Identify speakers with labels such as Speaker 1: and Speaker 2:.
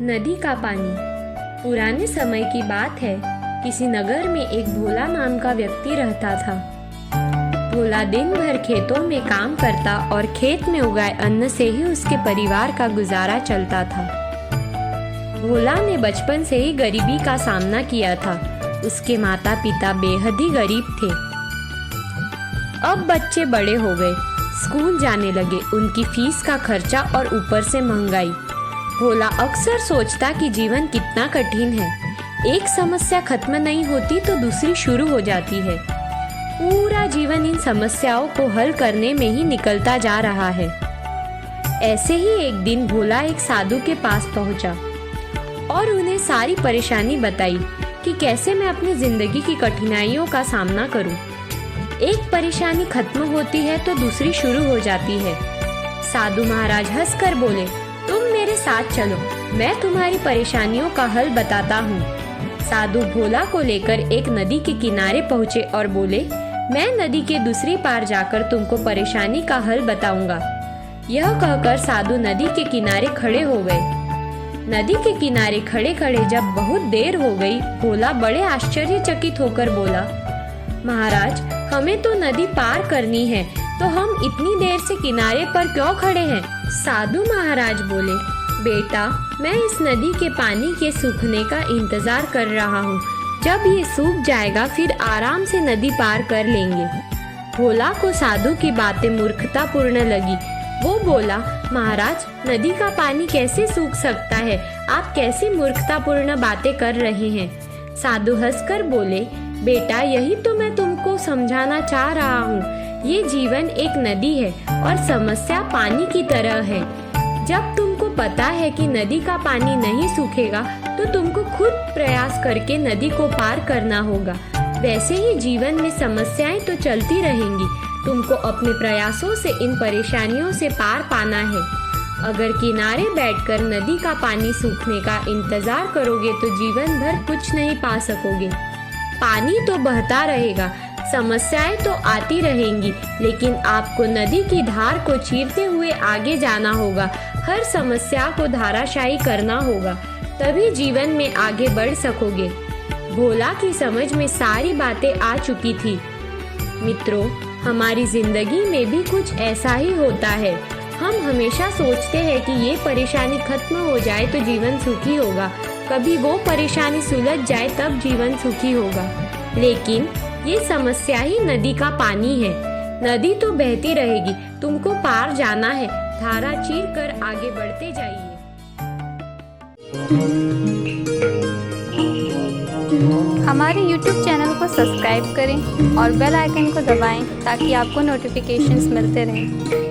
Speaker 1: नदी का पानी। पुराने समय की बात है। किसी नगर में एक भोला नाम का व्यक्ति रहता था। भोला दिन भर खेतों में काम करता और खेत में उगाए अन्न से ही उसके परिवार का गुजारा चलता था। भोला ने बचपन से ही गरीबी का सामना किया था। उसके माता पिता बेहद ही गरीब थे। अब बच्चे बड़े हो गए, स्कूल जाने लगे, उनकी फीस का खर्चा और ऊपर से महंगाई। भोला अक्सर सोचता कि जीवन कितना कठिन है। एक समस्या खत्म नहीं होती तो दूसरी शुरू हो जाती है। पूरा जीवन इन समस्याओं को हल करने में ही निकलता जा रहा है। ऐसे ही एक दिन भोला एक साधु के पास पहुंचा और उन्हें सारी परेशानी बताई कि कैसे मैं अपनी जिंदगी की कठिनाइयों का सामना करूं। एक परेशानी खत्म होती है तो दूसरी शुरू हो जाती है। साधु महाराज हंसकर बोले, तुम मेरे साथ चलो, मैं तुम्हारी परेशानियों का हल बताता हूँ। साधु भोला को लेकर एक नदी के किनारे पहुँचे और बोले, मैं नदी के दूसरी पार जाकर तुमको परेशानी का हल बताऊंगा। यह कहकर साधु नदी के किनारे खड़े हो गए। नदी के किनारे खड़े खड़े जब बहुत देर हो गई, भोला बड़े आश्चर्यचकित होकर बोला, महाराज, हमें तो नदी पार करनी है, तो हम इतनी देर से किनारे पर क्यों खड़े हैं? साधु महाराज बोले, बेटा, मैं इस नदी के पानी के सूखने का इंतजार कर रहा हूँ। जब ये सूख जाएगा फिर आराम से नदी पार कर लेंगे। भोला को साधु की बातें मूर्खतापूर्ण लगी। वो बोला, महाराज, नदी का पानी कैसे सूख सकता है? आप कैसी मूर्खतापूर्ण बातें कर रहे हैं? साधु हंसकर बोले, बेटा, यही तो मैं तुमको समझाना चाह रहा हूँ। ये जीवन एक नदी है और समस्या पानी की तरह है। जब तुमको पता है कि नदी का पानी नहीं सूखेगा तो तुमको खुद प्रयास करके नदी को पार करना होगा। वैसे ही जीवन में समस्याएं तो चलती रहेंगी। तुमको अपने प्रयासों से इन परेशानियों से पार पाना है। अगर किनारे बैठकर नदी का पानी सूखने का इंतजार करोगे तो जीवन भर कुछ नहीं पा सकोगे। पानी तो बहता रहेगा, समस्याएं तो आती रहेंगी, लेकिन आपको नदी की धार को चीरते हुए आगे जाना होगा। हर समस्या को धाराशायी करना होगा, तभी जीवन में आगे बढ़ सकोगे। भोला की समझ में सारी बातें आ चुकी थी। मित्रों, हमारी जिंदगी में भी कुछ ऐसा ही होता है। हम हमेशा सोचते हैं कि ये परेशानी खत्म हो जाए तो जीवन सुखी होगा। कभी वो परेशानी सुलझ जाए तब जीवन सुखी होगा। लेकिन ये समस्या ही नदी का पानी है। नदी तो बहती रहेगी, तुमको पार जाना है। धारा चीर कर आगे बढ़ते जाइए।
Speaker 2: हमारे YouTube चैनल को सब्सक्राइब करें और बेल आइकन को दबाएं ताकि आपको नोटिफिकेशंस मिलते रहें।